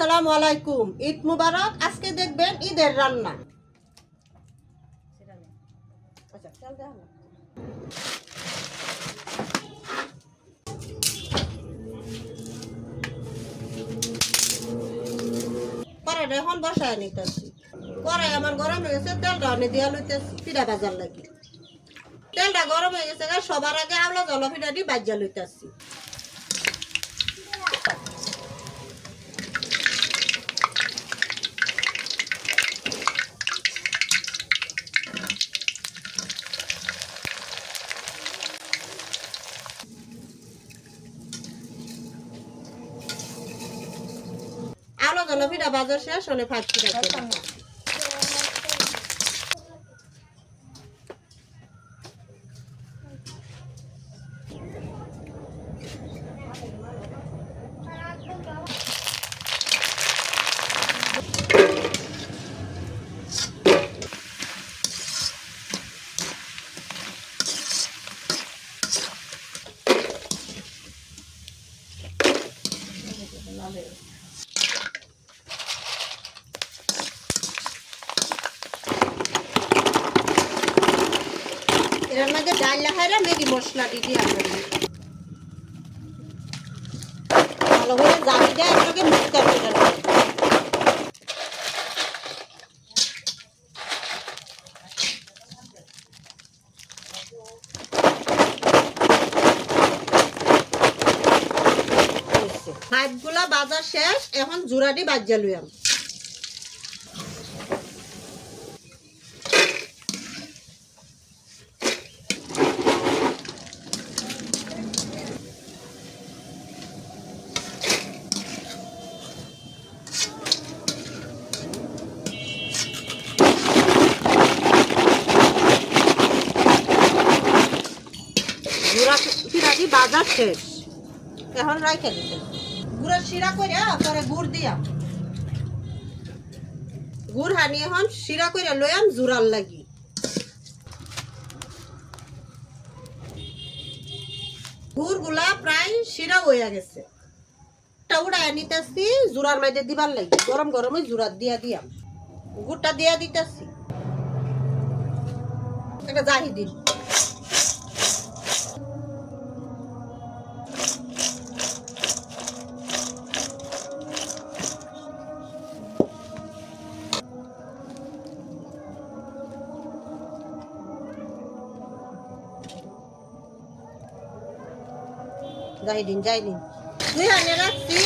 আসসালামু আলাইকুম। ঈদ মুবারক। আজকে দেখবেন ঈদের রান্না। কড়াইটা এখন বসায় নিতেছি। কড়াই আমার গরম হয়ে গেছে, তেলটা অনেক দিয়া লইতেছি পিঠা ভাজার লাগি। তেলটা গরম হয়ে গেছে, সবার আগে আওলা জল পিঠাটি ভাজা লইতেছি। আওলা জল পিঠা ভাজা শেষ, অনেক ফাঁক পিঠা এর মধ্যে ডাল লাগাইরা ম্যাগি মশলা দিয়ে আমরা ভালো করে জানি দেয়, এটাকে মিক্স করে দেব। হাইপগুলা বাজার শেষ, এখন জুরাটি বাজ্যা লইয়াম। গুড়া শিরাটি বাজার শেষ, এখন রাইখে দিতে। গুড়া শিরা করে পরে গুড় দিয়া গুড় হানি এখন শিরা করে লইয়াম জুরার লাগি। গুড় গুলা প্রায় শিরা হইয়া গেছে, উড়াইয়া নিতেছি জুরার মাঝে দিবার লাগি। গরম গরমে জুরার দিয়া দিয়াম, গুড়টা দিয়া দিতেছি। একটা জাহি দিন যাই দিন দুই হানে রাখছি।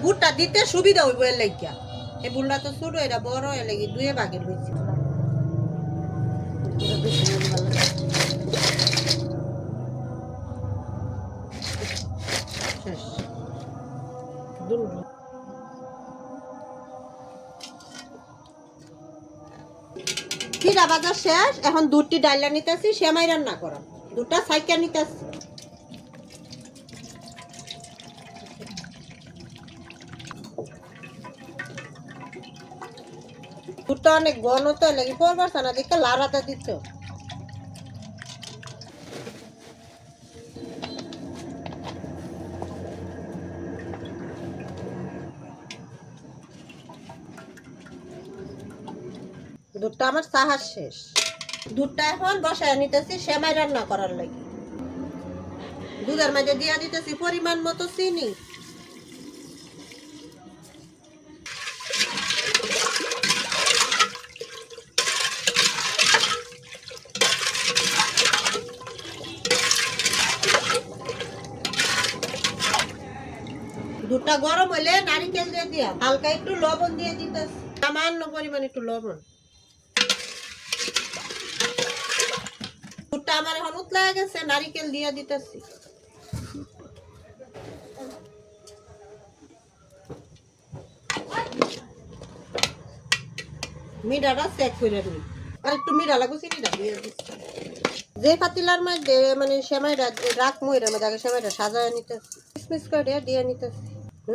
গুড়টা দিতে সুবিধা হইব এর লাগিয়া। এই বুলটা তো ছোট, এটা বড়, এর লাগি দুয়ে ভাগে লইছি। পিঠা ভাজা শেষ, এখন দুধটি ডাইলা নিতেছি। সেমাই রান্না করা দুটা সাইকা নিতেছি। দুধটা অনেক ঘন, তো লাগে পরবার না দেখে লাড়াটা দিত। দুধটা আমার চাহা শেষ, দুধটা এখন বসায় নিতেছি সেমাই রান্না করার লাগি। দুধের মাঝে দিয়া দিতেছি পরিমাণ মতো চিনি। দুধটা গরম হলে নারিকেল দিয়ে দিয়া হালকা একটু লবণ দিয়ে দিতেছি, সামান্য পরিমাণ একটু লবণ। দুধটা আমার এখন উতলা গেছে, নারিকেল দিয়ে দিতেছি। মিঠাটা চেক করে নি, আর একটু মিঠা লাগবে চিনিটা দিয়ে দিচ্ছি। যে পাতিলার মধ্যে মানে সেমাইটা রাখবো, এটার মধ্যে আগে সেমাইটা সাজায় নিতেছি, কিসমিস করে দিয়ে নিতেছি।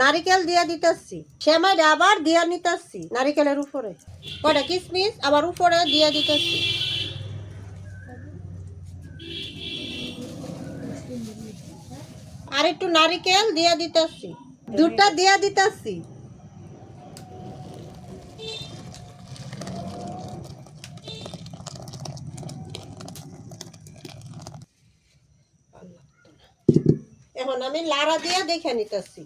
নারিকেল দিয়ে দিতেছি, সেমাইটা আবার দিয়ে নিতেছি নারিকেলের উপরে। কয়টা কিসমিস আবার উপরে দিয়ে দিতেছি। আর একটু নারিকেল দিয়ে দিতেছি, দুধটা দিয়ে দিতেছি। এখন আমি লাড়া দিয়ে দেখে নিতেছি।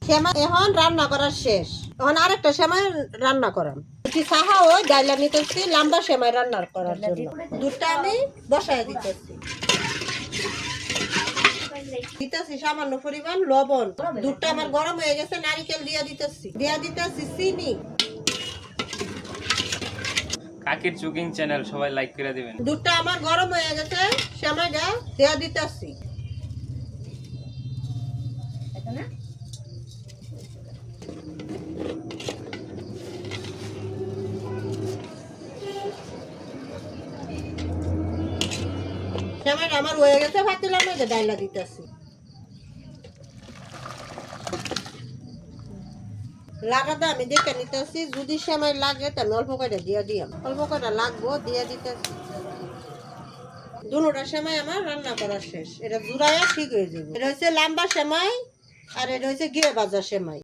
সেমাই এখন রান্না করা শেষ। এখন আরেকটা সেমাই রান্না করাম। সাহা ওই ডাইলা নিতেছি লম্বা সেমাই রান্না করার জন্য। দুধটা আমি বসায় দিতেছি। দিতেছি সামান্য পরিমাণ লবণ। দুধটা আমার গরম হয়ে গেছে, নারিকেল দিয়ে দিতেছি চিনি। কাকির কুকিং চ্যানেল সবাই লাইক করে দিবেন। দুধটা আমার গরম হয়ে গেছে, সেমাইটা দিয়ে দিতেছি। সেমাইটা আমার হয়ে গেছে, পাতিলার মধ্যে ডাইলা দিতেছি। লাগাটা আমি দেখে নিতেছি, যদি সেমাই লাগে তো আমি অল্প করে দিয়ে দিলাম। অল্প করে লাগবো দিয়ে দিতেছি। দুটোটা সেমাই আমার রান্না করা শেষ। এটা জুড়াইয়া ঠিক হয়ে যাবে। এটা হচ্ছে লম্বা সেমাই আর এটা হচ্ছে ঘিয়ে ভাজা সেমাই।